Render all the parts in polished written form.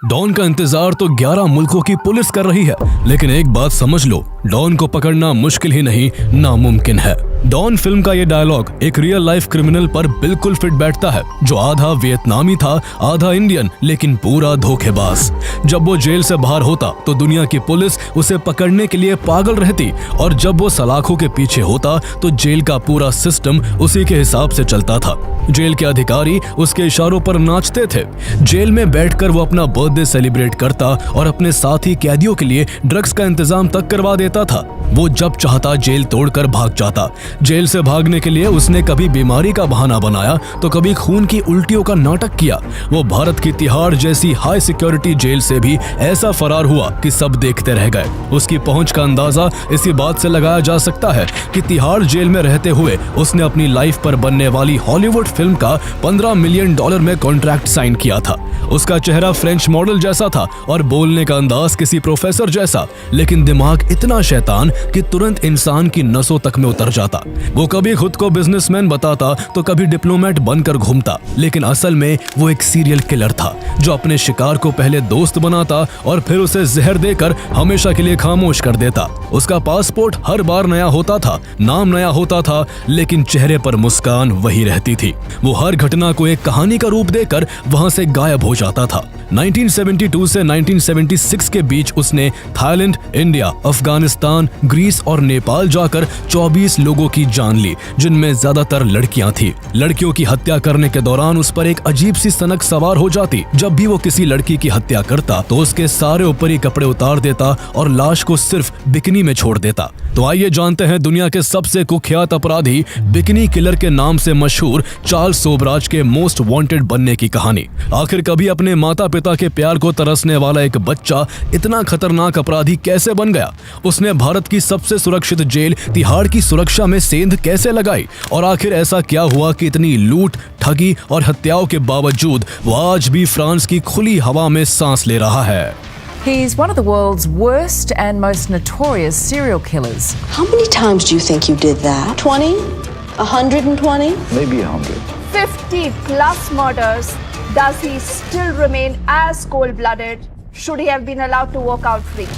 Don का इंतजार तो 11 मुल्कों की पुलिस कर रही है, लेकिन एक बात समझ लो, डॉन को पकड़ना मुश्किल ही नहीं नामुमकिन है। डॉन फिल्म का ये डायलॉग एक रियल लाइफ क्रिमिनल पर बिल्कुल फिट बैठता है, जो आधा वियतनामी था, आधा इंडियन, लेकिन पूरा धोखेबाज। जब वो जेल से बाहर होता तो दुनिया की पुलिस उसे पकड़ने के लिए पागल रहती, और जब वो सलाखों के पीछे होता तो जेल का पूरा सिस्टम उसी के हिसाब से चलता था। जेल के अधिकारी उसके इशारों पर नाचते थे। जेल में बैठकर वो अपना बर्थडे सेलिब्रेट करता और अपने साथी कैदियों के लिए ड्रग्स का इंतजाम तक करवा देता था। वो जब चाहता जेल तोड़कर भाग जाता। जेल से भागने के लिए उसने कभी बीमारी का बहाना बनाया तो कभी खून की उल्टियों का नाटक किया। वो भारत की तिहाड़ जैसी हाई सिक्योरिटी जेल से भी ऐसा फरार हुआ कि सब देखते रह गए। उसकी पहुंच का अंदाजा इसी बात से लगाया जा सकता है कि तिहाड़ जेल में रहते हुए उसने अपनी लाइफ पर बनने वाली हॉलीवुड फिल्म का $15 मिलियन में कॉन्ट्रैक्ट साइन किया था। उसका चेहरा फ्रेंच मॉडल जैसा था और बोलने का अंदाज किसी प्रोफेसर जैसा, लेकिन दिमाग इतना शैतान कि तुरंत इंसान की नसों तक में उतर जाता। वो कभी खुद को बिजनेसमैन बताता तो कभी डिप्लोमेट बनकर घूमता, लेकिन असल में वो एक सीरियल किलर था जो अपने शिकार को पहले दोस्त बनाता और फिर उसे जहर देकर हमेशा के लिए खामोश कर देता। उसका पासपोर्ट हर बार नया होता था, नाम नया होता था, लेकिन चेहरे पर मुस्कान वही रहती थी। वो हर घटना को एक कहानी का रूप देकर वहां से गायब हो जाता था। 1972 से 1976 के बीच उसने थाईलैंड, इंडिया, अफगानिस्तान, ग्रीस और नेपाल जाकर 24 लोगों की जान ली, जिनमें ज्यादातर लड़कियां थी। लड़कियों की हत्या करने के दौरान उस पर एक अजीब सी सनक सवार हो जाती। जब भी वो किसी लड़की की हत्या करता तो उसके सारे ऊपरी कपड़े उतार देता और लाश को सिर्फ बिकिनी में छोड़ देता। तो आइए जानते हैं दुनिया के सबसे कुख्यात अपराधी, बिकिनी किलर के नाम से मशहूर चार्ल्स सोबराज के मोस्ट वांटेड बनने की कहानी। आखिर कभी अपने माता पिता के प्यार को तरसने वाला एक बच्चा इतना खतरनाक अपराधी कैसे बन गया? उसने भारत की सबसे सुरक्षित जेल तिहाड़ की सुरक्षा में सेंध कैसे लगाई? और आखिर ऐसा क्या हुआ कि इतनी लूट, ठगी और हत्याओं के बावजूद वो आज भी फ्रांस की खुली हवा में सांस ले रहा है? He's one of the world's worst and most notorious serial killers. How many times do you think you did that? 20? 120? Maybe 100. 50 plus murders. Does he still remain as cold-blooded? Should he have been allowed to walk out free?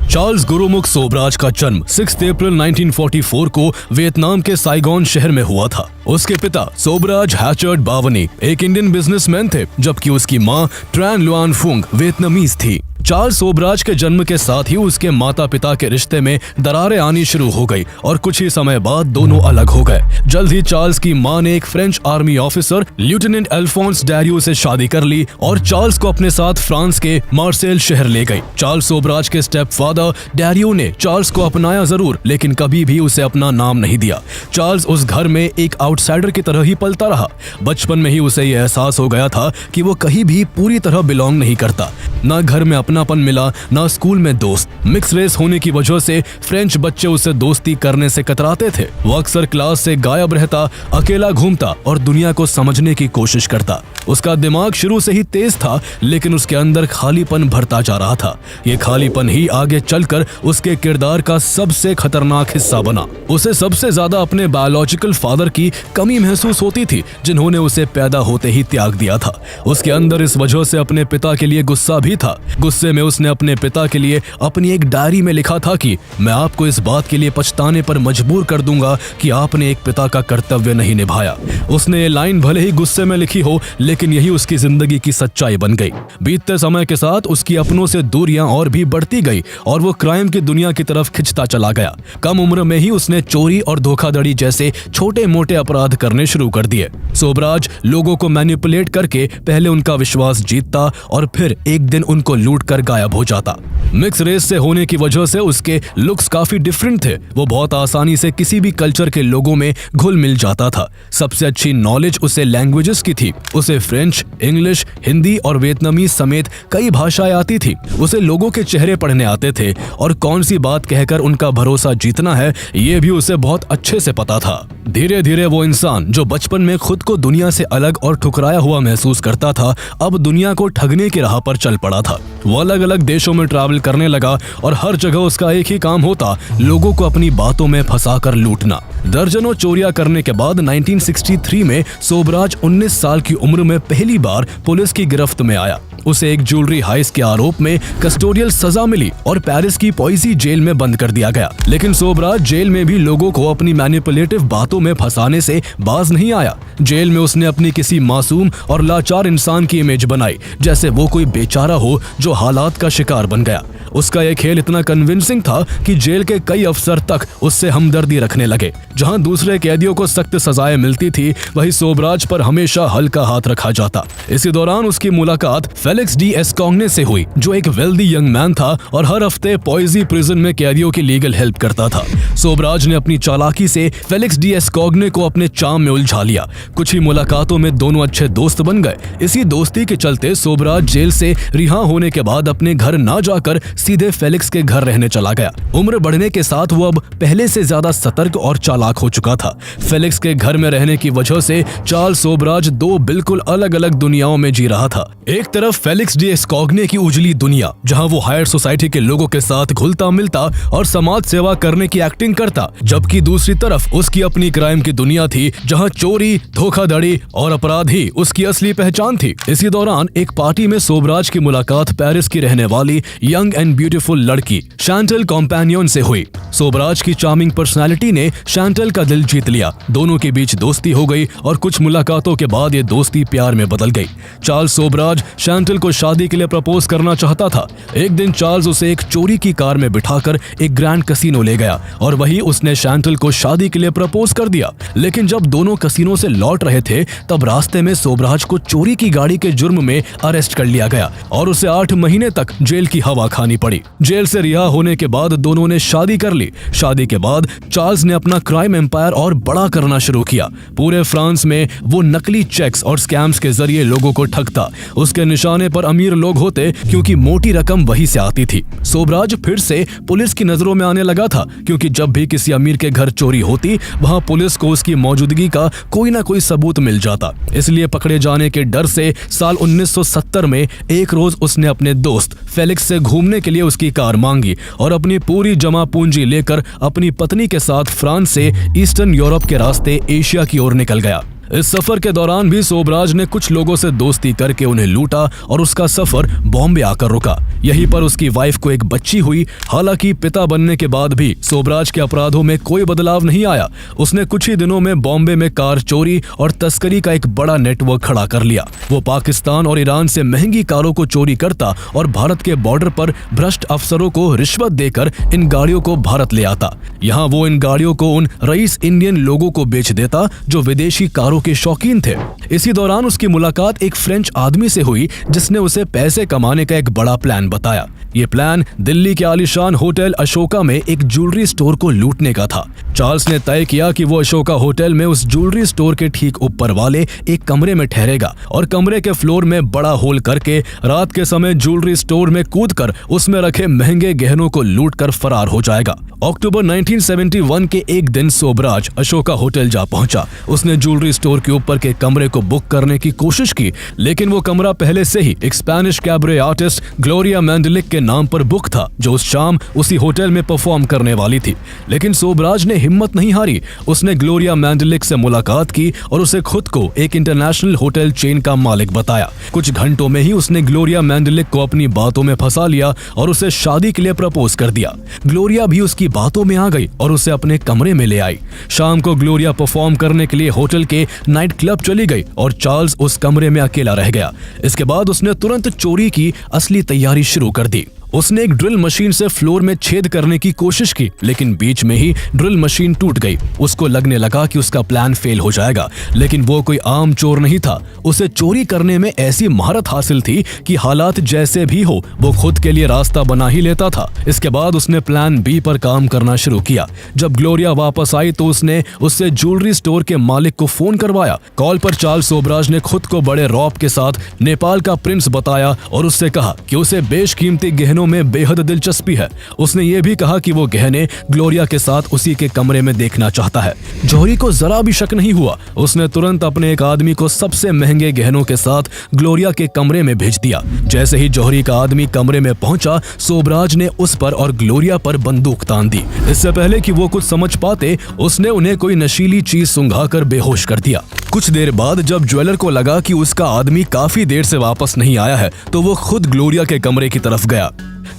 Charles Gurmukh Sobhraj का जन्म 6 अप्रैल 1944 को Vietnam के Saigon शहर में हुआ था। उसके पिता सोबराज हैचर्ड बावनी एक इंडियन बिजनेसमैन थे, जबकि उसकी मां ट्रैन लुआन फुंग वियतनामीज थी। चार्ल्स सोबराज के जन्म के साथ ही उसके माता पिता के रिश्ते में दरारें आनी शुरू हो गई और कुछ ही समय बाद दोनों अलग हो गए। जल्द ही चार्ल्स की मां ने एक French army officer lieutenant Alphonse Darreau से शादी कर ली और चार्ल्स को अपने साथ फ्रांस के मार्सेल शहर ले गई। चार्ल्स सोबराज के स्टेप फादर डैरियो ने चार्ल्स को अपनाया जरूर, लेकिन कभी भी उसे अपना नाम नहीं दिया। चार्ल्स उस घर में एक आउटसाइडर की तरह ही पलता रहा। बचपन में ही उसे यह एहसास हो गया था कि वो कहीं भी पूरी तरह बिलोंग नहीं करता। ना घर में अपनापन मिला, ना स्कूल में दोस्त। मिक्स रेस होने की वजह से फ्रेंच बच्चे उससे दोस्ती करने से कतराते थे। वो अक्सर क्लास से गायब रहता, अकेला घूमता और दुनिया को समझने की कोशिश करता। उसका दिमाग शुरू से ही तेज था, लेकिन उसके अंदर खालीपन भरता जा रहा था। ये खालीपन ही आगे चलकर उसके किरदार का सबसे खतरनाक हिस्सा बना। उसे सबसे ज्यादा अपने बायोलॉजिकल फादर की कमी महसूस होती थी, जिन्होंने उसे पैदा होते ही त्याग दिया था। उसके अंदर इस वजह से अपने पिता के लिए गुस्सा भी था। गुस्से में उसने अपने पिता के लिए अपनी एक डायरी में लिखा था कि मैं आपको इस बात के लिए पछताने पर मजबूर कर दूंगा कि आपने एक पिता का कर्तव्य नहीं निभाया। उसने ये लाइन भले ही गुस्से में लिखी हो, लेकिन यही उसकी जिंदगी की सच्चाई बन गई। बीतते समय के साथ उसकी अपनों से दूरियां और भी बढ़ती गई और वो क्राइम की दुनिया की तरफ खिंचता चला गया। कम उम्र में ही उसने चोरी और धोखाधड़ी जैसे छोटे मोटे अपराध करने शुरू कर दिए। सोबराज लोगों को मैनिपुलेट करके पहले उनका विश्वास जीतता और फिर एक दिन उनको लूट कर गायब हो जाता। मिक्स रेस से होने की वजह से उसके लुक्स काफी डिफरेंट थे। वो बहुत आसानी से किसी भी कल्चर के लोगों में घुल मिल जाता था। सबसे अच्छी नॉलेज उसे लैंग्वेजेस की थी। उसे फ्रेंच, इंग्लिश, हिंदी और वियतनामीज समेत कई भाषाएं आती थी। उसे लोगों के चेहरे पढ़ने आते थे और कौन सी बात कहकर उनका भरोसा जीतना है, ये भी उसे बहुत अच्छे से पता था। धीरे धीरे वो इंसान जो बचपन में खुद को दुनिया से अलग और ठुकराया हुआ महसूस करता था, अब दुनिया को ठगने की राह पर चल पड़ा। पड़ा था। वो अलग अलग देशों में ट्रैवल करने लगा और हर जगह उसका एक ही काम होता, लोगों को अपनी बातों में फंसाकर लूटना। दर्जनों चोरियां करने के बाद 1963 में सोबराज 19 साल की उम्र में पहली बार पुलिस की गिरफ्त में आया। उसे एक ज्वेलरी हाइस के आरोप में कस्टोडियल सजा मिली और पेरिस की पॉइजी जेल में बंद कर दिया गया। लेकिन सोबराज जेल में भी लोगों को अपनी मैनिपुलेटिव बातों में फंसाने से बाज नहीं आया। जेल में उसने अपनी किसी मासूम और लाचार इंसान की इमेज बनाई, जैसे वो कोई बेचारा हो जो हालात का शिकार बन गया। उसका यह खेल इतना कन्विंसिंग था कि जेल के कई अफसर तक उससे हमदर्दी रखने लगे। जहां दूसरे कैदियों को सख्त सजाएं मिलती थी, वहीं सोबराज पर हमेशा हल्का हाथ रखा जाता। इसी दौरान उसकी मुलाकात फेलिक्स डी एस्कॉग्ने से हुई, जो एक वेल्दी यंग मैन था और हर हफ्ते पॉइजी प्रिजन में कैदियों की लीगल हेल्प करता था। सोबराज ने अपनी चालाकी से फेलिक्स डी एस्कॉग्ने को अपने चाम में उलझा लिया। कुछ ही मुलाकातों में दोनों अच्छे दोस्त बन गए। इसी दोस्ती के चलते सोबराज जेल से रिहा होने के बाद अपने घर ना जाकर सीधे फेलिक्स के घर रहने चला गया। उम्र बढ़ने के साथ वो अब पहले से ज्यादा सतर्क और चालाक हो चुका था। फेलिक्स के घर में रहने की वजह से चार्ल्स सोबराज दो बिल्कुल अलग अलग दुनियाओं में जी रहा था। एक तरफ फेलिक्स डी एस्कॉग्ने की उजली दुनिया, जहां वो हायर सोसाइटी के लोगों के साथ घुलता मिलता और समाज सेवा करने की एक्टिंग करता, जबकि दूसरी तरफ उसकी अपनी क्राइम की दुनिया थी, जहां चोरी, धोखाधड़ी और अपराध ही उसकी असली पहचान थी। इसी दौरान एक पार्टी में सोबराज की मुलाकात पेरिस की रहने वाली यंग एंड ब्यूटीफुल लड़की शांटेल कॉम्पेनियन से हुई। सोबराज की चार्मिंग पर्सनालिटी ने शांटेल का दिल जीत लिया। दोनों के बीच दोस्ती हो गई और कुछ मुलाकातों के बाद ये दोस्ती प्यार में बदल गई। चार्ल्स सोबराज शांटेल को शादी के लिए प्रपोज करना चाहता था। एक दिन चार्ल्स उसे एक चोरी की कार में बिठाकर एक ग्रैंड कैसीनो ले गया और वहीं उसने शांटेल को शादी के लिए प्रपोज कर दिया। लेकिन जब दोनों कैसीनो से लौट रहे थे, तब रास्ते में सोबराज को चोरी की गाड़ी के जुर्म में अरेस्ट कर लिया गया और उसे 8 महीने तक जेल की हवा खानी पड़ी। जेल से रिहा होने के बाद दोनों ने शादी कर ली। शादी के बाद चार्ल्स ने अपना क्राइम एम्पायर और बड़ा करना शुरू किया। पूरे फ्रांस में वो नकली चेक्स और स्कैम्स के जरिए लोगों को ठगता। उसके निशाने पर अमीर लोग होते, क्योंकि मोटी रकम वहीं से आती थी। सोबराज फिर से पुलिस की नजरों में आने लगा था, क्योंकि जब भी किसी अमीर के घर चोरी होती, वहां पुलिस को उसकी मौजूदगी का कोई ना कोई सबूत मिल जाता। इसलिए पकड़े जाने के डर से साल 1970 में एक रोज उसने अपने दोस्त फेलिक्स से घूमने के लिए उसकी कार मांगी और अपनी पूरी जमा पूंजी लेकर अपनी पत्नी के साथ फ्रांस से ईस्टर्न यूरोप के रास्ते एशिया की ओर निकल गया। इस सफर के दौरान भी सोबराज ने कुछ लोगों से दोस्ती करके उन्हें लूटा और उसका सफर बॉम्बे आकर रुका। यहीं पर उसकी वाइफ को एक बच्ची हुई। हालांकि पिता बनने के बाद भी सोबराज के अपराधों में कोई बदलाव नहीं आया। उसने कुछ ही दिनों में बॉम्बे में कार चोरी और तस्करी का एक बड़ा नेटवर्क खड़ा कर लिया। वो पाकिस्तान और ईरान से महंगी कारों को चोरी करता और भारत के बॉर्डर पर भ्रष्ट अफसरों को रिश्वत देकर इन गाड़ियों को भारत ले आता। यहाँ वो इन गाड़ियों को उन रईस इंडियन लोगों को बेच देता जो विदेशी कारों के शौकीन थे। इसी दौरान उसकी मुलाकात एक फ्रेंच आदमी से हुई, जिसने उसे पैसे कमाने का एक बड़ा प्लान बताया। ये प्लान दिल्ली के आलीशान होटल अशोका में एक ज्वेलरी स्टोर को लूटने का था। चार्ल्स ने तय किया कि वो अशोका होटल में उस ज्वेलरी स्टोर के ठीक ऊपर वाले एक कमरे में ठहरेगा और कमरे के फ्लोर में बड़ा होल करके रात के समय ज्वेलरी स्टोर में कूदकर उसमें रखे महंगे गहनों को लूटकर फरार हो जाएगा। अक्टूबर 1971 के एक दिन सोबराज अशोका होटल जा पहुंचा। उसने ज्वेलरी स्टोर के ऊपर के कमरे को बुक करने की कोशिश की, लेकिन वो कमरा पहले से ही एक Spanish cabaret artist Gloria mandelic के नाम पर बुक था, जो उस शाम उसी होटल में परफॉर्म करने वाली थी। लेकिन सोबराज ने हिम्मत नहीं हारी। उसने ग्लोरिया मैंडलिक से मुलाकात की और उसे खुद को एक इंटरनेशनल होटल चेन का मालिक बताया। कुछ घंटों में ही उसने ग्लोरिया मैंडलिक को अपनी बातों में फंसा लिया और उसे शादी के लिए प्रपोज कर दिया। ग्लोरिया भी उसकी बातों में आ गई और उसे अपने कमरे में ले आई। शाम को ग्लोरिया परफॉर्म करने के लिए होटल के नाइट क्लब चली गई और चार्ल्स उस कमरे में अकेला रह गया। इसके बाद उसने तुरंत चोरी की असली तैयारी शुरू कर दी। उसने एक ड्रिल मशीन से फ्लोर में छेद करने की कोशिश की, लेकिन बीच में ही ड्रिल मशीन टूट गई। उसको लगने लगा कि उसका प्लान फेल हो जाएगा, लेकिन वो कोई आम चोर नहीं था। उसे चोरी करने में ऐसी महारत हासिल थी कि हालात जैसे भी हो वो खुद के लिए रास्ता बना ही लेता था। इसके बाद उसने प्लान बी पर काम करना शुरू किया। जब ग्लोरिया वापस आई तो उसने उससे ज्वेलरी स्टोर के मालिक को फोन करवाया। कॉल पर चार्ल्स सोबराज ने खुद को बड़े रौब के साथ नेपाल का प्रिंस बताया और उससे कहा कि उसे बेशकीमती गहनों गहनों में बेहद दिलचस्पी है। उसने ये भी कहा कि वो गहने ग्लोरिया के साथ उसी के कमरे में देखना चाहता है। जौहरी को जरा भी शक नहीं हुआ। उसने तुरंत अपने एक आदमी को सबसे महंगे गहनों के साथ ग्लोरिया के कमरे में भेज दिया। जैसे ही जौहरी का आदमी कमरे में पहुंचा, सोबराज ने उस पर और ग्लोरिया पर बंदूक तान दी। इससे पहले कि वो कुछ समझ पाते, उसने उन्हें कोई नशीली चीज सुंघाकर बेहोश कर दिया। कुछ देर बाद जब ज्वेलर को लगा कि उसका आदमी काफी देर से वापस नहीं आया है, तो वो खुद ग्लोरिया के कमरे की तरफ गया।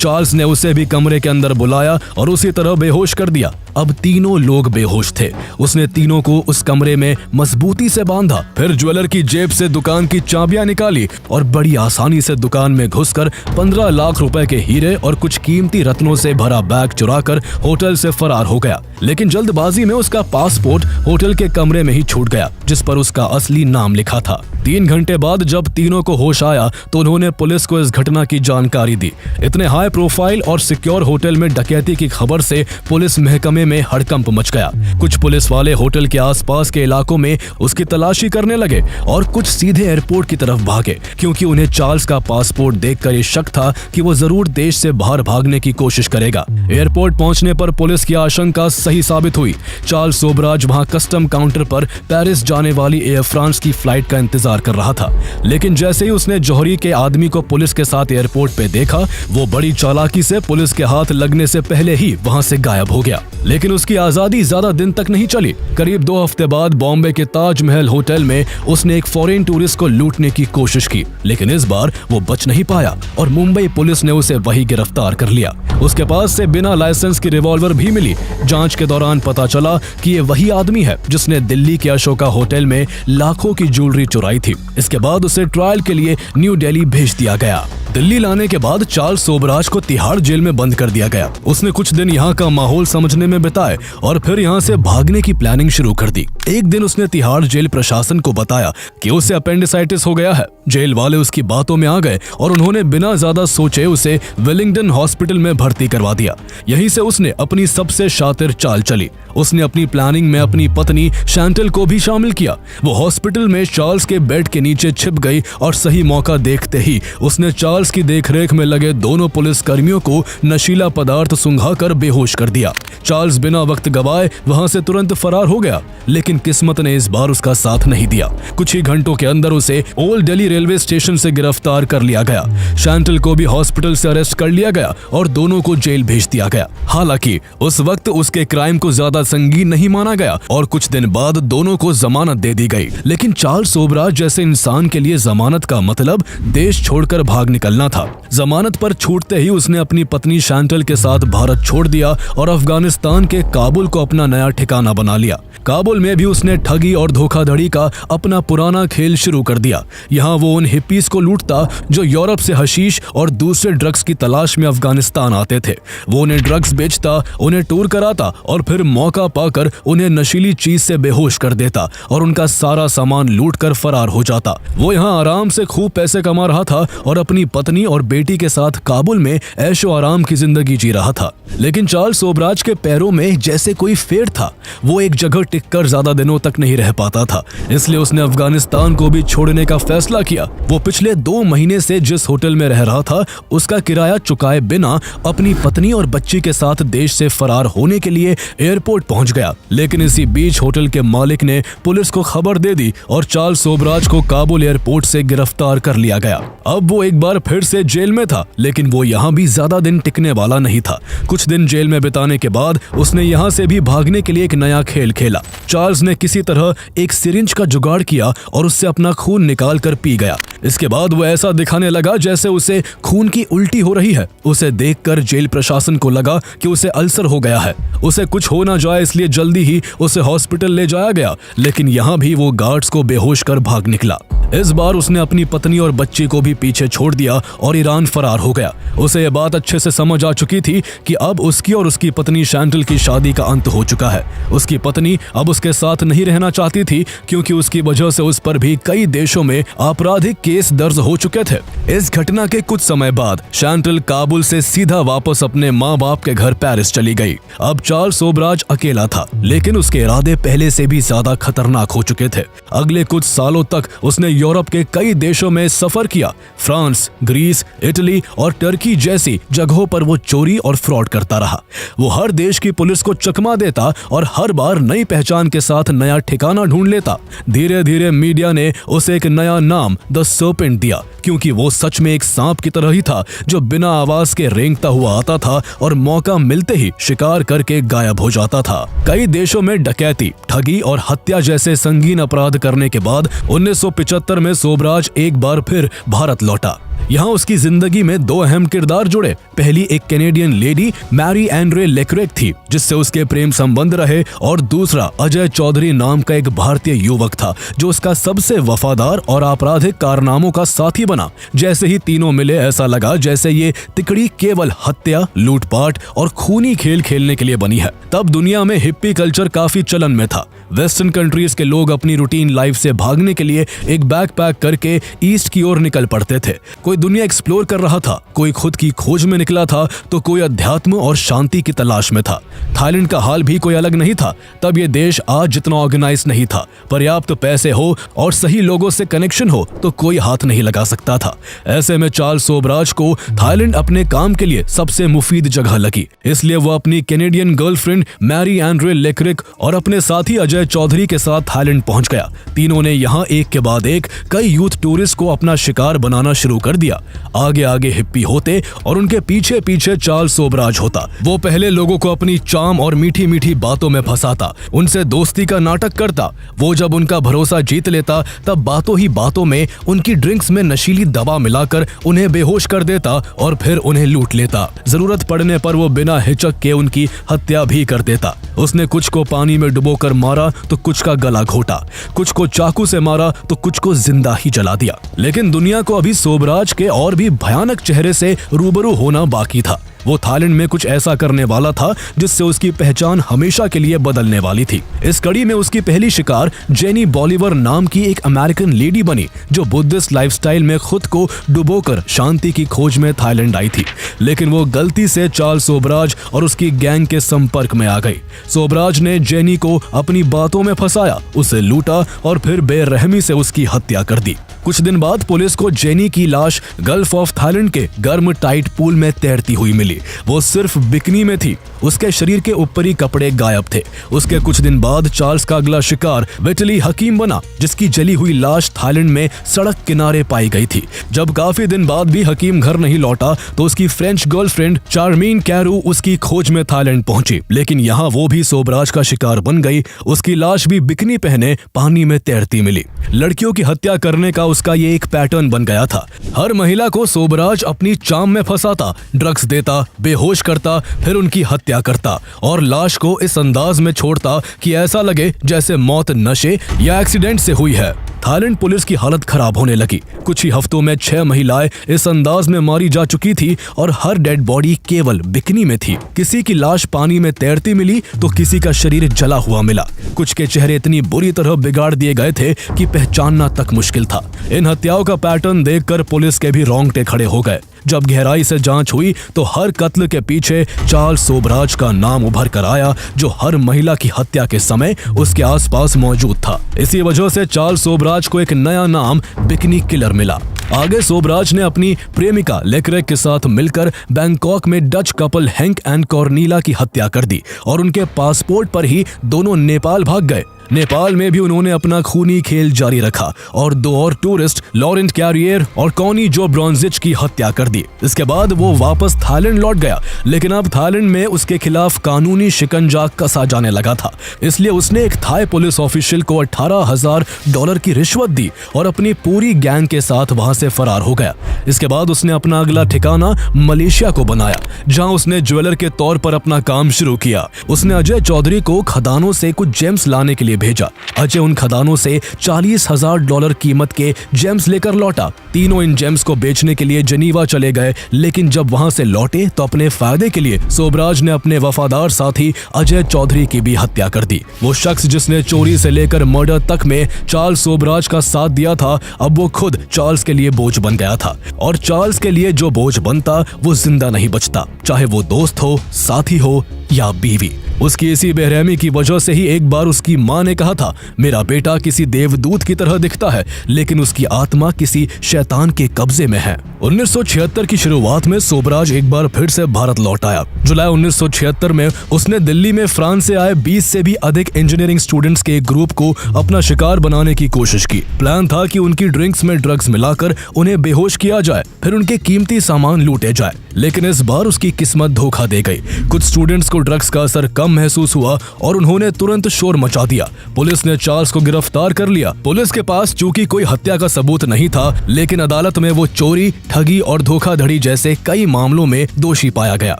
चार्ल्स ने उसे भी कमरे के अंदर बुलाया और उसी तरह बेहोश कर दिया। अब तीनों लोग बेहोश थे। उसने तीनों को उस कमरे में मजबूती से बांधा, फिर ज्वेलर की जेब से दुकान की चाबियां निकाली और बड़ी आसानी से दुकान में घुसकर 15 लाख रुपए के हीरे और कुछ कीमती रत्नों से भरा बैग चुराकर होटल से फरार हो गया। लेकिन जल्दबाजी में उसका पासपोर्ट होटल के कमरे में ही छूट गया, जिस पर उसका असली नाम लिखा था। 3 घंटे बाद जब तीनों को होश आया तो उन्होंने पुलिस को इस घटना की जानकारी दी। इतने हाई प्रोफाइल और सिक्योर होटल में डकैती की खबर से पुलिस महकमे में हड़कंप मच गया। कुछ पुलिस वाले होटल के आसपास के इलाकों में उसकी तलाशी करने लगे और कुछ सीधे एयरपोर्ट की तरफ भागे, क्योंकि उन्हें चार्ल्स का पासपोर्ट देखकर ये शक था कि वो जरूर देश से बाहर भागने की कोशिश करेगा। एयरपोर्ट पहुंचने पर पुलिस की आशंका सही साबित हुई। चार्ल्स सोबराज वहां कस्टम काउंटर पर पेरिस जाने वाली एयर फ्रांस की फ्लाइट का इंतजार कर रहा था। लेकिन जैसे ही उसने जौहरी के आदमी को पुलिस के साथ एयरपोर्ट पे देखा, वो बड़ी चालाकी से पुलिस के हाथ लगने से पहले ही वहां से गायब हो गया। लेकिन उसकी आजादी ज्यादा दिन तक नहीं चली। करीब 2 हफ्ते बाद बॉम्बे के ताजमहल होटल में उसने एक फॉरेन टूरिस्ट को लूटने की कोशिश की, लेकिन इस बार वो बच नहीं पाया और मुंबई पुलिस ने उसे वही गिरफ्तार कर लिया। उसके पास से बिना लाइसेंस की रिवॉल्वर भी मिली। जांच के दौरान पता चला कि ये वही आदमी है जिसने दिल्ली के अशोका होटल में लाखों की ज्वेलरी चुराई थी। इसके बाद उसे ट्रायल के लिए न्यू दिल्ली भेज दिया गया। दिल्ली लाने के बाद चार्ल्स सोबराज को तिहाड़ जेल में बंद कर दिया गया। उसने कुछ दिन यहाँ का माहौल समझने में बिताए और फिर यहाँ से भागने की प्लानिंग शुरू कर दी। एक दिन उसने तिहाड़ जेल प्रशासन को बताया कि उसे अपेंडिसाइटिस हो गया है। जेल वाले उसकी बातों में आ गए और उन्होंने बिना ज्यादा सोचे उसे वेलिंगटन हॉस्पिटल में भर्ती करवा दिया। यहीं से उसने अपनी सबसे शातिर चाल चली। उसने अपनी प्लानिंग में अपनी पत्नी शैंटल को भी शामिल किया। वो हॉस्पिटल में चार्ल्स के बेड के नीचे छिप गई और सही मौका देखते ही उसने चार्ल्स की देखरेख में लगे दोनों पुलिस कर्मियों को नशीला पदार्थ सुंघाकर बेहोश कर दिया। चार्ल्स बिना वक्त गवाए वहां से तुरंत फरार हो गया, लेकिन किस्मत ने इस बार उसका साथ नहीं दिया। कुछ ही घंटों के अंदर उसे ओल्ड दिल्ली रेलवे स्टेशन से गिरफ्तार कर लिया गया। शैंटल को भी हॉस्पिटल से अरेस्ट कर लिया गया और दोनों को जेल भेज दिया गया। हालांकि उस वक्त उसके क्राइम को ज्यादा संगीन नहीं माना गया और कुछ दिन बाद दोनों को जमानत दे दी गई। लेकिन चार्ल्स सोबराज जैसे इंसान के लिए जमानत का मतलब देश छोड़कर भाग निकलना था। जमानत पर छूटते ही उसने अपनी पत्नी शैंटल के साथ भारत छोड़ दिया और अफगानिस्तान के काबुल को अपना नया ठिकाना बना लिया। काबुल में भी उसने ठगी और धोखाधड़ी का अपना पुराना खेल शुरू कर दिया। यहाँ वो उन हिप्पीज को लूटता जो यूरोप से हशीश और दूसरे ड्रग्स की तलाश में अफगानिस्तान आते थे। वो उन्हें ड्रग्स बेचता, उन्हें टूर कराता और फिर मौका पाकर उन्हें नशीली चीज से बेहोश कर देता और उनका सारा सामान लूट कर फरार हो जाता। वो यहाँ आराम से खूब पैसे कमा रहा था और अपनी पत्नी और बेटी के साथ काबुल में ऐशो आराम की जिंदगी जी रहा था। लेकिन चार्ल्स सोबराज के पैरों में जैसे कोई फेर था। वो एक जगह टिककर ज्यादा दिनों तक नहीं रह पाता था, इसलिए उसने अफगानिस्तान को भी छोड़ने का फैसला किया। वो पिछले 2 महीने से जिस होटल में रह रहा था उसका किराया चुकाए बिना अपनी पत्नी और बच्ची के साथ देश से फरार होने के लिए एयरपोर्ट पहुंच गया। लेकिन इसी बीच होटल के मालिक ने पुलिस को खबर दे दी और चार्ल्स सोबराज को काबुल एयरपोर्ट से गिरफ्तार कर लिया गया। अब वो एक बार फिर से जेल में था, लेकिन वो यहाँ भी ज्यादा दिन टिकने वाला नहीं था। कुछ दिन जेल में बिताने के बाद उसने यहाँ से भी भागने के लिए एक नया खेल खेला। चार्ल्स ने किसी तरह एक सिरिंज का जुगाड़ किया और उससे अपना खून निकाल कर पी गया। इसके बाद वो ऐसा दिखाने लगा जैसे उसे खून की उल्टी हो रही है। उसे देखकर जेल प्रशासन को लगा कि उसे अल्सर हो गया है। उसे कुछ हो ना जाए इसलिए जल्दी ही उसे हॉस्पिटल ले जाया गया, लेकिन यहाँ भी वो गार्ड्स को बेहोश कर भाग निकला। इस बार उसने अपनी पत्नी और बच्ची को भी पीछे छोड़ दिया और ईरान फरार हो गया। उसे ये बात अच्छे से समझ आ चुकी थी कि अब उसकी और उसकी पत्नी शैंटल की शादी का अंत हो चुका है। उसकी पत्नी अब उसके साथ नहीं रहना चाहती थी, क्योंकि उसकी वजह से उस पर भी कई देशों में आपराधिक केस दर्ज हो चुके थे। इस घटना के कुछ समय बाद शैंटल काबुल से सीधा वापस अपने माँ बाप के घर पेरिस चली गई। अब चार्ल्स सोबराज अकेला था, लेकिन उसके इरादे पहले से भी ज्यादा खतरनाक हो चुके थे। अगले कुछ सालों तक उसने यूरोप के कई देशों में सफर किया। फ्रांस, ग्रीस, इटली और टर्की जैसी जगहों पर वो चोरी और फ्रॉड करता रहा। वो हर देश की पुलिस को चकमा देता और हर बार नई पहचान के साथ नया ठिकाना ढूंढ लेता। धीरे धीरे मीडिया ने उसे एक नया नाम द सर्पेंट दिया, क्योंकि वो सच में एक सांप की तरह ही था जो बिना आवाज के रेंगता हुआ आता था और मौका मिलते ही शिकार करके गायब हो जाता था। कई देशों में डकैती, ठगी और हत्या जैसे संगीन अपराध करने के बाद 1975 में सोबराज एक बार फिर भारत लौटा। यहाँ उसकी जिंदगी में दो अहम किरदार जुड़े। पहली एक Canadian lady Mary Andre Leclerc थी, जिससे उसके प्रेम संबंध रहे, और दूसरा अजय चौधरी नाम का एक भारतीय युवक था जो उसका सबसे वफादार और आपराधिक कारनामों का साथी बना। जैसे ही तीनों मिले, ऐसा लगा जैसे ये तिकड़ी केवल हत्या, लूटपाट और खूनी खेल खेलने के लिए बनी है। तब दुनिया में हिप्पी कल्चर काफी चलन में था। वेस्टर्न कंट्रीज के लोग अपनी रूटीन लाइफ से भागने के लिए एक बैकपैक करके ईस्ट की ओर निकल पड़ते थे। कोई दुनिया एक्सप्लोर कर रहा था, कोई खुद की खोज में निकला था, तो कोई अध्यात्म और शांति की तलाश में था। थाईलैंड का हाल भी कोई अलग नहीं था। तब ये देश आज जितना ऑर्गेनाइज नहीं था। पर्याप्त पैसे हो और सही लोगों से कनेक्शन हो तो कोई हाथ नहीं लगा सकता था। ऐसे में चार्ल्स सोबराज को थाईलैंड अपने काम के लिए सबसे मुफीद जगह लगी। इसलिए वो अपनी कैनेडियन गर्लफ्रेंड मैरी एंड्रे लेक्रिक और अपने साथी अजय चौधरी के साथ थाईलैंड पहुंच गया। तीनों ने यहाँ एक के बाद एक कई यूथ टूरिस्ट को अपना शिकार बनाना शुरू कर दिया। आगे आगे हिप्पी होते और उनके पीछे पीछे चार्ल्स सोबराज होता। वो पहले लोगों को अपनी चार्म और मीठी मीठी बातों में फंसाता, उनसे दोस्ती का नाटक करता। वो जब उनका भरोसा जीत लेता, तब बातों ही बातों में उनकी ड्रिंक्स में नशीली दवा मिलाकर उन्हें बेहोश कर देता और फिर उन्हें लूट लेता। जरूरत पड़ने पर वो बिना हिचक के उनकी हत्या भी कर देता। उसने कुछ को पानी में डुबोकर मारा तो कुछ का गला घोटा, कुछ को चाकू से मारा तो कुछ को जिंदा ही जला दिया। लेकिन दुनिया को अभी सोबराज के और भी भयानक चेहरे से रूबरू होना बाकी था। वो थाईलैंड में कुछ ऐसा करने वाला था जिससे उसकी पहचान हमेशा के लिए बदलने वाली थी। इस कड़ी में उसकी पहली शिकार जेनी बॉलिवर नाम की एक अमेरिकन लेडी बनी, जो बुद्धिस्ट लाइफस्टाइल में खुद को डुबोकर शांति की खोज में थाईलैंड आई थी। लेकिन वो गलती से चार्ल्स सोबराज और उसकी गैंग के संपर्क में आ गई। सोबराज ने जेनी को अपनी बातों में फंसाया, उसे लूटा और फिर बेरहमी से उसकी हत्या कर दी। कुछ दिन बाद पुलिस को जेनी की लाश गल्फ ऑफ थाईलैंड के गर्म टाइट पूल में तैरती हुई मिली। वो सिर्फ बिकनी में थी, उसके शरीर के ऊपरी कपड़े गायब थे। उसके कुछ दिन बाद चार्ल्स का अगला शिकार विटली हकीम बना, जिसकी जली हुई लाश थाईलैंड में सड़क किनारे पाई गई थी। जब काफी दिन बाद भी हकीम घर नहीं लौटा तो उसकी फ्रेंच गर्लफ्रेंड चार्मीन कैरू उसकी खोज में थाईलैंड पहुंची, लेकिन यहाँ वो भी सोबराज का शिकार बन गई। उसकी लाश भी बिकनी पहने पानी में तैरती मिली। लड़कियों की हत्या करने का उसका ये एक पैटर्न बन गया था। हर महिला को सोबराज अपनी चाम में फंसाता, ड्रग्स देता, बेहोश करता, फिर उनकी हत्या करता और लाश को इस अंदाज में छोड़ता कि ऐसा लगे जैसे मौत नशे या एक्सीडेंट से हुई है। थाईलैंड पुलिस की हालत खराब होने लगी। कुछ ही हफ्तों में 6 महिलाएं इस अंदाज में मारी जा चुकी थी और हर डेड बॉडी केवल बिकनी में थी। किसी की लाश पानी में तैरती मिली तो किसी का शरीर जला हुआ मिला। कुछ के चेहरे इतनी बुरी तरह बिगाड़ दिए गए थे कि पहचानना तक मुश्किल था। इन हत्याओं का पैटर्न देखकर पुलिस के भी रोंगटे खड़े हो गए। जब गहराई से जांच हुई तो हर कत्ल के पीछे चार्ल्स सोबराज का नाम उभर कर आया, जो हर महिला की हत्या के समय उसके आसपास मौजूद था। इसी वजह से चार्ल्स सोबराज को एक नया नाम बिकनी किलर मिला। आगे सोबराज ने अपनी प्रेमिका लेक्रेक के साथ मिलकर बैंकॉक में डच कपल हैंक एंड कॉर्नीला की हत्या कर दी और उनके पासपोर्ट पर ही दोनों नेपाल भाग गए। नेपाल में भी उन्होंने अपना खूनी खेल जारी रखा और 2 और टूरिस्ट लॉरेंट कैरियर और कॉनी जो ब्रॉन्जिच की हत्या कर दी। इसके बाद वो वापस थाईलैंड लौट गया, लेकिन अब थाईलैंड में उसके खिलाफ कानूनी शिकंजा कसा जाने लगा था। इसलिए उसने एक थाई पुलिस ऑफिशियल को $18,000 की रिश्वत दी और अपनी पूरी गैंग के साथ वहां से फरार हो गया। इसके बाद उसने अपना अगला ठिकाना मलेशिया को बनाया, जहां उसने ज्वेलर के तौर पर अपना काम शुरू किया। उसने अजय चौधरी को खदानों से कुछ जेम्स लाने के लिए भेजा। अजय उन खदानों से $40,000 कीमत के जेम्स लेकर लौटा। तीनों इन जेम्स को बेचने के लिए जनीवा चले गए, लेकिन जब वहां से लौटे तो अपने फायदे के लिए सोबराज ने अपने वफादार साथी अजय चौधरी की भी हत्या कर दी। वो शख्स जिसने चोरी से लेकर मर्डर तक में चार्ल्स सोबराज का साथ दिया था, अब वो खुद चार्ल्स के लिए बोझ बन गया था। और चार्ल्स के लिए जो बोझ बनता वो जिंदा नहीं बचता, चाहे वो दोस्त हो, साथी हो या बीवी। उसकी इसी बेरहमी की वजह से ही एक बार उसकी मां ने कहा था, मेरा बेटा किसी देवदूत की तरह दिखता है, लेकिन उसकी आत्मा किसी शैतान के कब्जे में है। 1976 की शुरुआत में सोबराज एक बार फिर से भारत लौट आया। जुलाई 1976 में उसने दिल्ली में फ्रांस से आए 20 से भी अधिक इंजीनियरिंग स्टूडेंट्स के एक ग्रुप को अपना शिकार बनाने की कोशिश की। प्लान था कि उनकी ड्रिंक्स में ड्रग्स मिलाकर उन्हें बेहोश किया जाए, फिर उनके कीमती सामान लूटे जाए। लेकिन इस बार उसकी किस्मत धोखा दे गई। कुछ स्टूडेंट्स को ड्रग्स का असर कम महसूस हुआ और उन्होंने तुरंत शोर मचा दिया। पुलिस ने चार्ल्स को गिरफ्तार कर लिया। पुलिस के पास चूंकि कोई हत्या का सबूत नहीं था, लेकिन अदालत में वो चोरी, ठगी और धोखाधड़ी जैसे कई मामलों में दोषी पाया गया।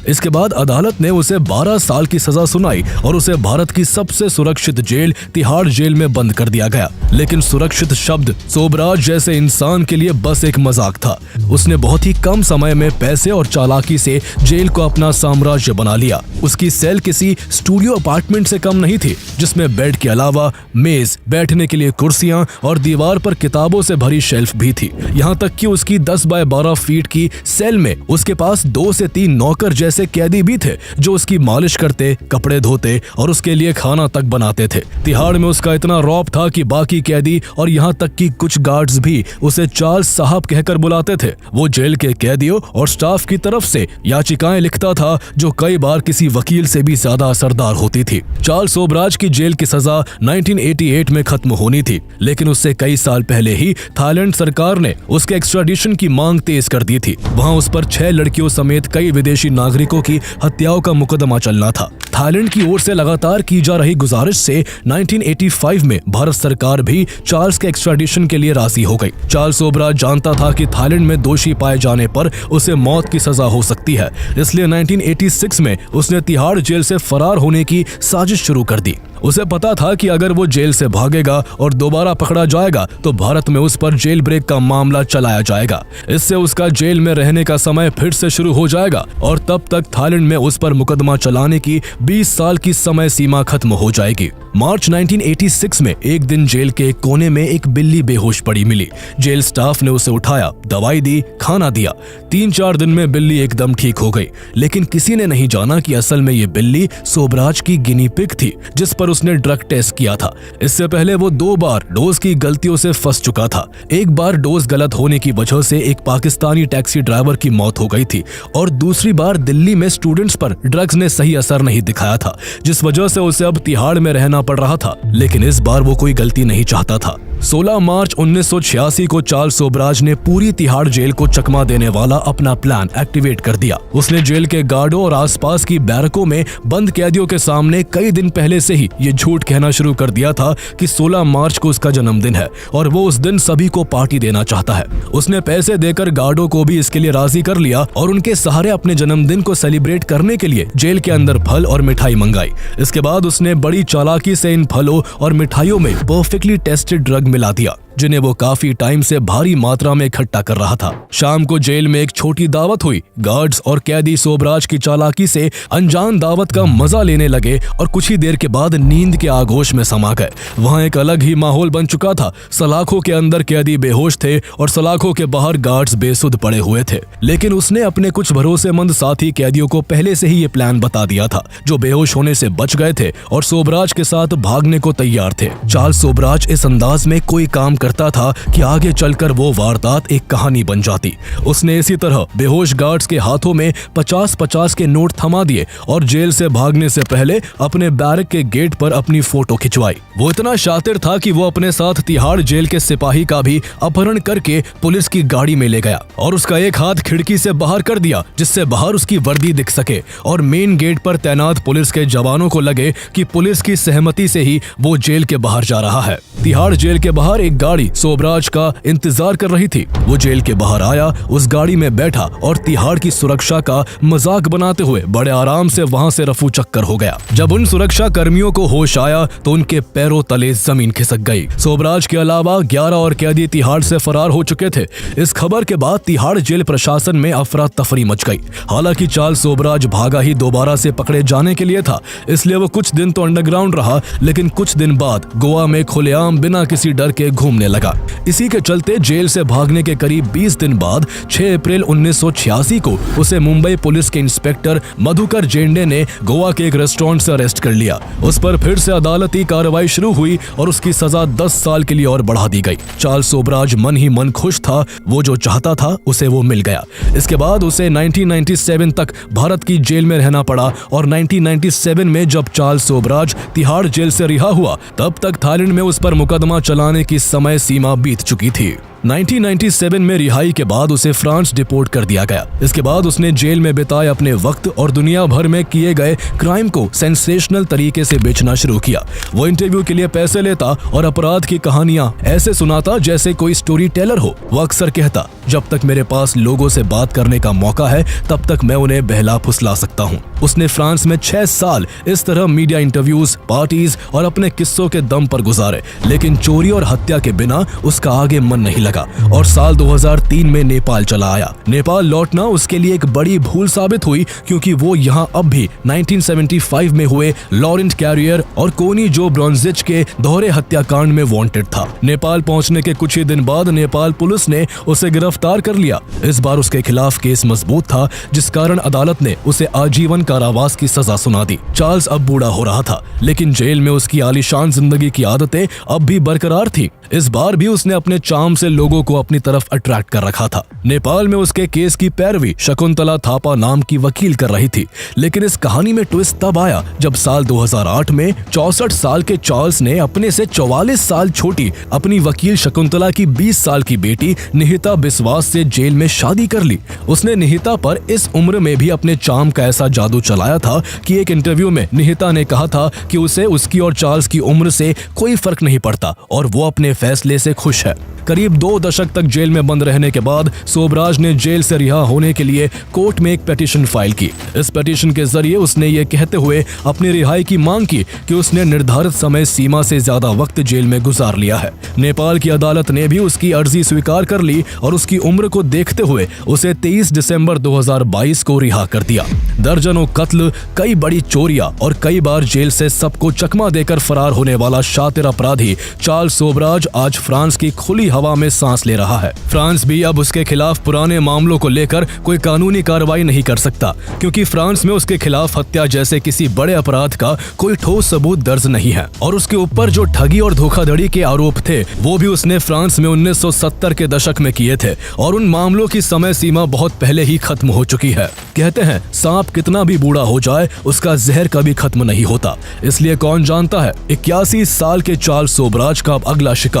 इसके बाद अदालत ने उसे 12 साल की सजा सुनाई और उसे भारत की सबसे सुरक्षित जेल तिहाड़ जेल में बंद कर दिया गया। लेकिन सुरक्षित शब्द सोबराज जैसे इंसान के लिए बस एक मजाक था। उसने बहुत ही कम समय में पैसे और चालाकी से जेल को अपना साम्राज्य बना लिया। उसकी सेल किसी स्टूडियो अपार्टमेंट से कम नहीं थी, जिसमें बेड के अलावा मेज, बैठने के लिए कुर्सियां और दीवार पर किताबों से भरी शेल्फ भी थी। यहाँ तक कि उसकी 10 बाय 12 फीट की सेल में उसके पास 2 से 3 नौकर जैसे कैदी भी थे, जो उसकी मालिश करते, कपड़े धोते और उसके लिए खाना तक बनाते थे। तिहाड़ में उसका इतना रौब था कि बाकी कैदी और यहाँ तक कि कुछ गार्ड्स भी उसे चार्ल्स साहब कहकर बुलाते थे। वो जेल के कैदियों और स्टाफ की तरफ से याचिकाएं लिखता था, जो कई बार किसी वकील से भी ज्यादा असरदार होती थी। चार्ल्स सोबराज की जेल की सजा 1988 में खत्म होनी थी, लेकिन उससे कई साल पहले ही थाईलैंड सरकार ने उसके एक्स्ट्राडिशन की मांग तेज कर दी थी। वहां उस पर 6 लड़कियों समेत कई विदेशी नागरिकों की हत्याओं का मुकदमा चलना था। थाईलैंड की ओर से लगातार की जा रही गुजारिश से 1985 में भारत सरकार भी चार्ल्स के एक्स्ट्राडिशन के लिए राजी हो गई। चार्ल्स सोबराज जानता था कि थाईलैंड में दोषी पाए जाने पर उसे मौत की सजा हो सकती है, इसलिए 1986 में उसने तिहाड़ जेल से फरार होने की साजिश शुरू कर दी। उसे पता था कि अगर वो जेल से भागेगा और दोबारा पकड़ा जाएगा तो भारत में उस पर जेल ब्रेक का मामला चलाया जाएगा। इससे उसका जेल में रहने का समय फिर से शुरू हो जाएगा और तब तक थाईलैंड में उस पर मुकदमा चलाने की 20 साल की समय सीमा खत्म हो जाएगी। मार्च 1986 में एक दिन जेल के एक कोने में एक बिल्ली बेहोश पड़ी मिली। जेल स्टाफ ने उसे उठाया, दवाई दी, खाना दिया। 3-4 दिन में बिल्ली एकदम ठीक हो गई, लेकिन किसी ने नहीं जाना कि असल में ये बिल्ली सोबराज की गिनी पिग थी, जिस पर उसने ड्रग टेस्ट किया था। इससे पहले वो 2 बार डोज की गलतियों से फंस चुका था। एक बार डोज गलत होने की वजह से एक पाकिस्तानी टैक्सी ड्राइवर की मौत हो गई थी और दूसरी बार दिल्ली में स्टूडेंट्स पर ड्रग्स ने सही असर नहीं दिखाया था, जिस वजह से उसे अब तिहाड़ में रहना पड़ रहा था। लेकिन इस बार वो कोई गलती नहीं चाहता था। 16 मार्च 1986 को चार्ल्स सोबराज ने पूरी तिहाड़ जेल को चकमा देने वाला अपना प्लान एक्टिवेट कर दिया। उसने जेल के गार्डों और आसपास की बैरकों में बंद कैदियों के सामने कई दिन पहले से ही ये झूठ कहना शुरू कर दिया था कि 16 मार्च को उसका जन्मदिन है और वो उस दिन सभी को पार्टी देना चाहता है। उसने पैसे देकर गार्डों को भी इसके लिए राजी कर लिया और उनके सहारे अपने जन्मदिन को सेलिब्रेट करने के लिए जेल के अंदर फल और मिठाई मंगाई। इसके बाद उसने बड़ी चालाकी से इन फलों और मिठाइयों में परफेक्टली टेस्टेड ड्रग मिला दिया, जिन्हें वो काफी टाइम से भारी मात्रा में इकट्ठा कर रहा था। शाम को जेल में एक छोटी दावत हुई। गार्ड्स और कैदी सोबराज की चालाकी से अनजान दावत का मजा लेने लगे और कुछ ही देर के बाद नींद के आगोश में समा गए। वहाँ एक अलग ही माहौल बन चुका था। सलाखों के अंदर कैदी बेहोश थे और सलाखों के बाहर गार्ड्स बेसुध पड़े हुए थे। लेकिन उसने अपने कुछ भरोसेमंद साथी कैदियों को पहले से ही ये प्लान बता दिया था, जो बेहोश होने से बच गए थे और सोबराज के साथ भागने को तैयार थे। चार्ल्स सोबराज इस अंदाज में कोई काम करता था कि आगे चलकर वो वारदात एक कहानी बन जाती। उसने इसी तरह बेहोश गार्ड्स के हाथों में 50-50 के नोट थमा दिए और जेल से भागने से पहले अपने बैरक के गेट पर अपनी फोटो खिंचवाई। वो इतना शातिर था कि वो अपने साथ तिहाड़ जेल के सिपाही का भी अपहरण करके पुलिस की गाड़ी में ले गया और उसका एक हाथ खिड़की से बाहर कर दिया, जिससे बाहर उसकी वर्दी दिख सके और मेन गेट पर तैनात पुलिस के जवानों को लगे कि पुलिस की सहमति से ही वो जेल के बाहर जा रहा है। तिहाड़ जेल के बाहर एक गार्ड गाड़ी सोबराज का इंतजार कर रही थी। वो जेल के बाहर आया, उस गाड़ी में बैठा और तिहाड़ की सुरक्षा का मजाक बनाते हुए बड़े आराम से वहां से रफू चक्कर हो गया। जब उन सुरक्षा कर्मियों को होश आया तो उनके पैरों तले जमीन खिसक गई। सोबराज के अलावा 11 और कैदी तिहाड़ से फरार हो चुके थे। इस खबर के बाद तिहाड़ जेल प्रशासन में अफरा तफरी मच गई। हालांकि चार्ल्स सोबराज भागा ही दोबारा से पकड़े जाने के लिए था, इसलिए वो कुछ दिन तो अंडरग्राउंड रहा, लेकिन कुछ दिन बाद गोवा में खुलेआम बिना किसी डर के घूमने लगा। इसी के चलते जेल से भागने के करीब 20 दिन बाद 6 अप्रैल 1986 को उसे मुंबई पुलिस के इंस्पेक्टर मधुकर जेंडे ने गोवा के एक रेस्टोरेंट से अरेस्ट कर लिया। उस पर फिर से अदालती कार्रवाई शुरू हुई और उसकी सजा 10 साल के लिए और बढ़ा दी गई। चार्ल्स सोबराज मन ही मन खुश था, वो जो चाहता था उसे वो मिल गया। इसके बाद उसे 1997 तक भारत की जेल में रहना पड़ा और 1997 में जब चार्ल्स सोबराज तिहाड़ जेल से रिहा हुआ, तब तक थाईलैंड में उस पर मुकदमा चलाने की समय सीमा बीत चुकी थी। 1997 में रिहाई के बाद उसे फ्रांस डिपोर्ट कर दिया गया। इसके बाद उसने जेल में बिताए अपने वक्त और दुनिया भर में किए गए क्राइम को सेंसेशनल तरीके से बेचना शुरू किया। वो इंटरव्यू के लिए पैसे लेता और अपराध की कहानियां ऐसे सुनाता जैसे कोई स्टोरी टेलर हो। वो अक्सर कहता, जब तक मेरे पास लोगों से बात करने का मौका है तब तक मैं उन्हें बहला फुसला सकता हूँ। उसने फ्रांस में 6 साल इस तरह मीडिया इंटरव्यूज, पार्टीज और अपने किस्सों के दम पर गुजारे, लेकिन चोरी और हत्या के बिना उसका आगे मन नहीं लगा और साल 2003 में नेपाल चला आया। नेपाल लौटना उसके लिए एक बड़ी भूल साबित हुई, क्योंकि वो यहाँ अब भी 1975 में हुए लॉरेंट कैरियर और कोनी जो ब्रॉन्जिच के दोहरे हत्याकांड में वांटेड था। नेपाल पहुंचने के कुछ ही दिन बाद नेपाल पुलिस ने उसे गिरफ्तार कर लिया। इस बार उसके खिलाफ केस मजबूत था, जिस कारण अदालत ने उसे आजीवन कारावास की सजा सुना दी। चार्ल्स अब बूढ़ा हो रहा था, लेकिन जेल में उसकी आलीशान जिंदगी की आदतें अब भी बरकरार थी। इस बार भी उसने अपने चार्म से लोगों को अपनी तरफ अट्रैक्ट कर रखा था। नेपाल में उसके केस की पैरवी शकुंतला थापा नाम की वकील कर रही थी, लेकिन इस कहानी में ट्विस्ट तब आया जब साल 2008 में 64 साल के चार्ल्स ने अपने से 44 साल छोटी अपनी वकील शकुंतला की 20 साल की बेटी निहिता बिस्वास से जेल में शादी कर ली। उसने निहिता पर इस उम्र में भी अपने चार्म का ऐसा जादू चलाया था कि एक इंटरव्यू में निहिता ने कहा था कि उसे उसकी और चार्ल्स की उम्र से कोई फर्क नहीं पड़ता और वो अपने फैसले से खुश है। करीब 2 दशक तक जेल में बंद रहने के बाद सोबराज ने जेल से रिहा होने के लिए कोर्ट में एक पिटीशन फाइल की। इस पिटीशन के जरिए उसने ये कहते हुए अपनी रिहाई की मांग की कि उसने निर्धारित समय सीमा से ज्यादा वक्त जेल में गुजार लिया है। नेपाल की अदालत ने भी उसकी अर्जी स्वीकार कर ली और उसकी उम्र को देखते हुए उसे 23 दिसंबर 2022 को रिहा कर दिया। दर्जनों कत्ल, कई बड़ी चोरियां और कई बार जेल से सबको चकमा देकर फरार होने वाला शातिर अपराधी चार्ल्स सोबराज आज फ्रांस की खुली हवा में सांस ले रहा है। फ्रांस भी अब उसके खिलाफ पुराने मामलों को लेकर कोई कानूनी कार्रवाई नहीं कर सकता, क्योंकि फ्रांस में उसके खिलाफ हत्या जैसे किसी बड़े अपराध का कोई ठोस सबूत दर्ज नहीं है। और उसके ऊपर जो ठगी और धोखाधड़ी के आरोप थे वो भी उसने फ्रांस में 1970 के दशक में किए थे और उन मामलों की समय सीमा बहुत पहले ही खत्म हो चुकी है। कहते हैं सांप कितना भी बूढ़ा हो जाए उसका जहर कभी खत्म नहीं होता। इसलिए कौन जानता है 81 साल के चार्ल्स सोबराज का अब अगला शिकार